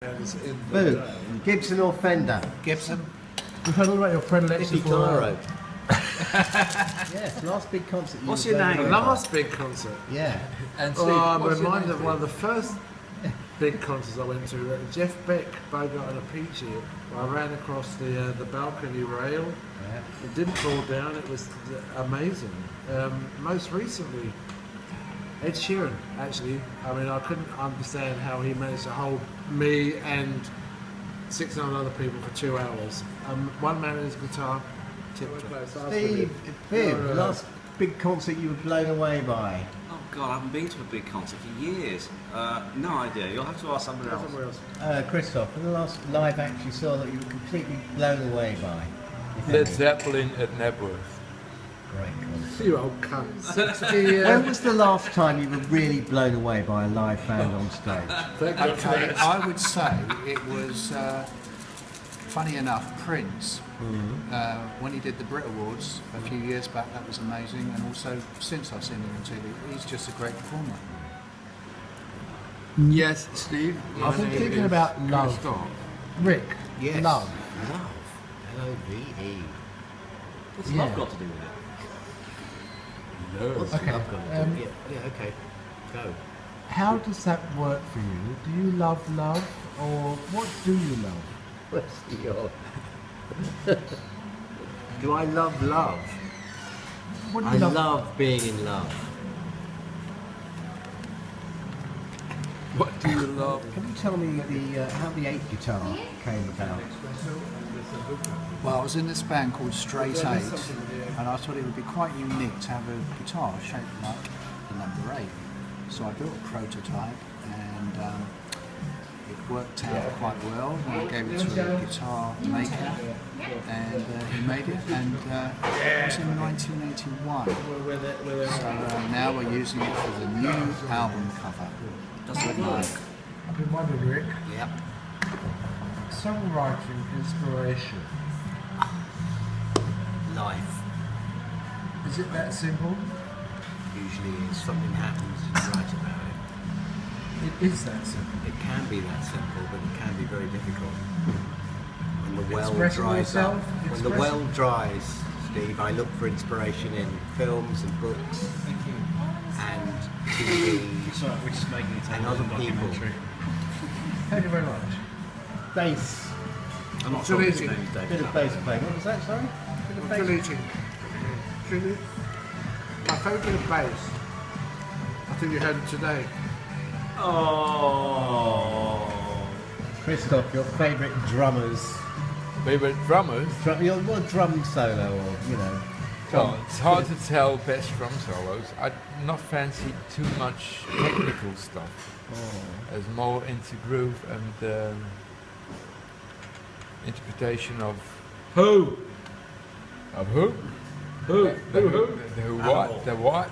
Boo, Gibson or Fender? Gibson. We've heard all about your predilection for... Yes, last big concert. What's your name? Last big concert. Yeah. And I'm reminded of one of the first big concerts I went to. Jeff Beck, Bogart and a Peachy. I ran across the balcony rail. Yeah. It didn't fall down. It was amazing. Most recently, Ed Sheeran. Actually, I mean, I couldn't understand how he managed to hold me and 600 other people for 2 hours. One man and his guitar. Steve, Viv, last big concert you were blown away by? Oh God, I haven't been to a big concert for years. No idea. You'll have to ask somebody else. Christoph, the last live act you saw that you were completely blown away by? Led Zeppelin at Nebworth. Great concert. You old cunts. When was the last time you were really blown away by a live band on stage? Okay, I would say it was, funny enough, Prince. When he did the Brit Awards a few years back, that was amazing, and also since I've seen him on TV, he's just a great performer. Yes, Steve. I've been thinking about love. Rick, Yes. love. Love. L-O-V-E. What's love got to do with it? What's Okay, love got to do? Yeah, okay. Go. How does that work for you? Do you love love, or what do you love? What's your... Do I love love? What do I you love? love being in love. What do you love? Can you tell me how the 8 guitar came about? Well, I was in this band called Straight 8, and I thought it would be quite unique to have a guitar shaped like the number 8. So I built a prototype, and it worked out quite well. I gave it to a guitar maker, and he made it, and it was in 1981. So now we're using it for the new album cover. Does it work? I've been wondering, Rick, Yep. songwriting inspiration, Life. is it that simple? Usually is something happens and you write about it. It is that simple. It can be that simple, but it can be very difficult. When the well Expressing dries up. yourself, When the well dries, Steve, I look for inspiration in films and books and TV Which is making it and other people. Thank you very much. Bass. I'm not sure his Deleting. name's David. Bit of bass playing. What was that, sorry? Bit of bass. Deleting. My favourite bit of bass. I think you heard it today. Oh. Christoph, your favourite drummers. Favorite drummers? Your drum solo, or, you know. Well, it's hard to tell best drum solos. I not fancy too much technical stuff. As more into groove and interpretation of Who? who? Who? The who what? The what?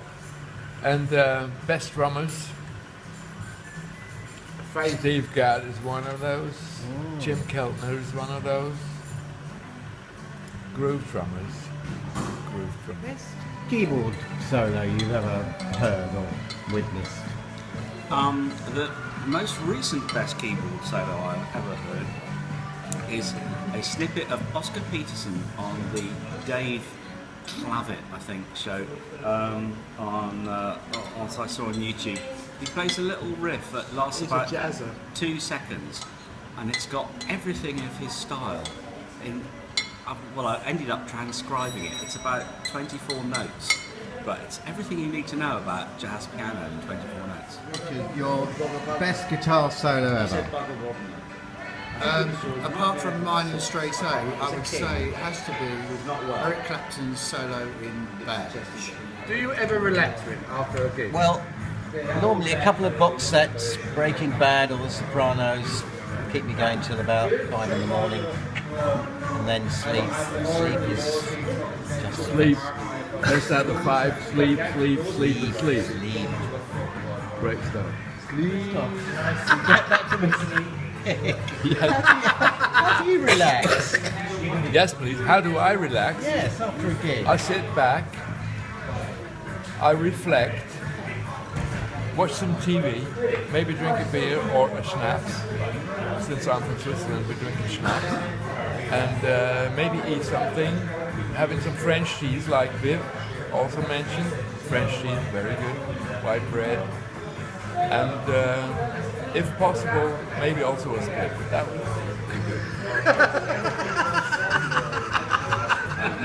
And best drummers. Steve Gadd is one of those. Jim Keltner is one of those. Groove drummers. Groove drummers. Keyboard solo you've ever heard or witnessed? The most recent best keyboard solo I've ever heard is a snippet of Oscar Peterson on the Dave Clavitt, I think, show I saw on YouTube. He plays a little riff that lasts He's about a jazzer. 2 seconds, and it's got everything of his style. I ended up transcribing it. It's about 24 notes, but it's everything you need to know about jazz piano in 24 notes. Which is your best guitar solo ever? Apart from mine in Straight A, I would say it has to be Eric Clapton's solo in Bad. Do you ever relax with after a gig? Well, normally a couple of box sets, Breaking Bad or The Sopranos, keep me going till about 5 in the morning, and then sleep. Sleep is just Sleep. Best out of 5. Sleep, sleep, sleep, and sleep. Sleep. Great stuff. Sleep. Get that to me. Yes. How do you relax? Yes, please. How do I relax? Yes, after a gig. I sit back. I reflect. watch some TV, maybe drink a beer or a schnapps. Since I'm from Switzerland, we're drinking schnapps. And maybe eat something, having some French cheese like Viv also mentioned. French cheese, very good. White bread. And if possible, maybe also a steak. That would be good.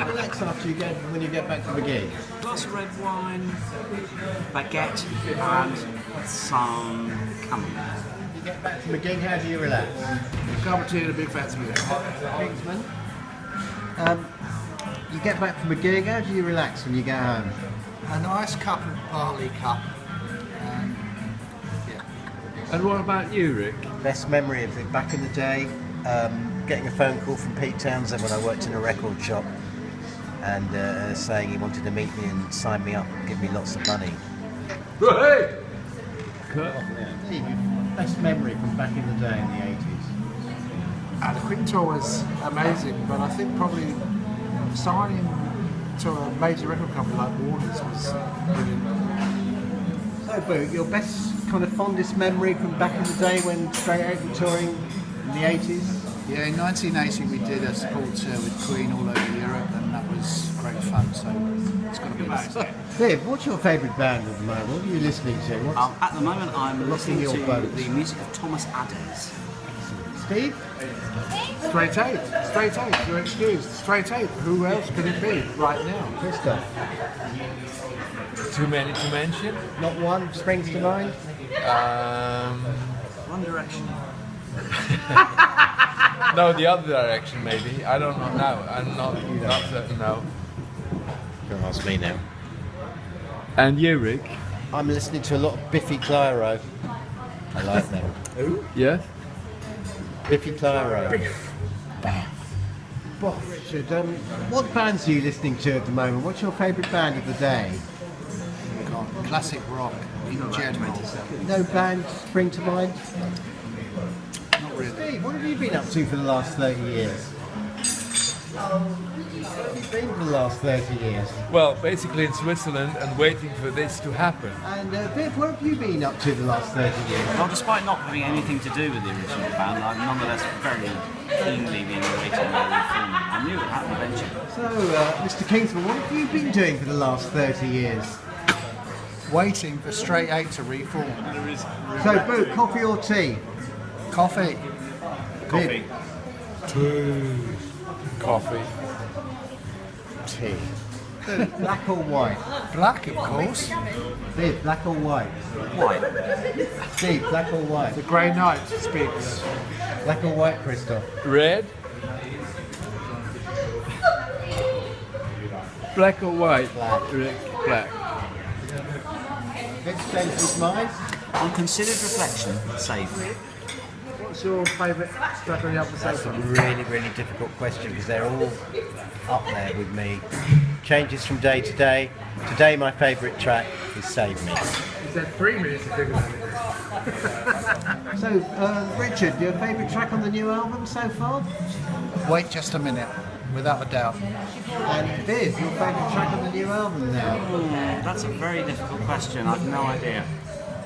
Relax after when you get back from the gig. Glass of red wine, baguette, and some camembert. You get back from the gig, how do you relax? Cup of tea and a big fat beer. Kingsman? You get back from a gig, how do you relax when you get home? A nice cup of barley cup. And, yeah. And what about you, Rick? Best memory of it back in the day, getting a phone call from Pete Townsend when I worked in a record shop and saying he wanted to meet me and sign me up and give me lots of money. Hey! Steve, best memory from back in the day in the 80s? The Quick Tour was amazing, but I think probably signing to a major record company like Warner's was brilliant. So, Boo, your best kind of fondest memory from back in the day when Straight Out were touring in the 80s? Yeah, in 1980 we did a support tour with Queen all over Europe, and that was great fun, so it's got to be nice. Viv, what's your favourite band at the moment? What are you listening to? What's At the moment, I'm listening your to boat? the music of Thomas Adams. Steve? Straight Eight, Straight Eight, you're excused. Straight Eight, who else could it be right now? Christoph? Too many to mention. Not one springs to mind? One Direction. No, the other direction maybe. I don't know. No, I'm not certain. No. Don't ask me now. And you, Rick? I'm listening to a lot of Biffy Clyro. I like them. Who? Yes. Biffy Clyro. Richard, what bands are you listening to at the moment? What's your favourite band of the day? Classic rock in general. No band spring to mind? Not really. Steve, what have you been up to for the last 30 years? Where have you been for the last 30 years? Well, basically in Switzerland and waiting for this to happen. And Viv, what have you been up to the last 30 years? Well, despite not having anything to do with the original band, I'm nonetheless very keenly being awaiting their reform. I knew it would happen eventually. So, Mr. Kingsman, what have you been doing for the last 30 years? Waiting for Straight Eight to reform. So, Boo, coffee or tea? Coffee. Coffee. Coffee. Tea. Black or white? Black, of course. Viv, black or white? White. Steve, black or white? The Grey Knight speaks. Black or white, Christoph? Red. Black or white? Black. Rick, black. Viv Spencer's mind? On considered reflection, savory. What's your favourite track on the album so That's a far? really, really difficult question because they're all up there with me. Changes from day to day. Today my favourite track is Save Me. Is that 3 minutes to think about it? So, Richard, your favourite track on the new album so far? Wait just a minute, without a doubt. And Viv, your favourite track on the new album now? That's a very difficult question. I've no idea.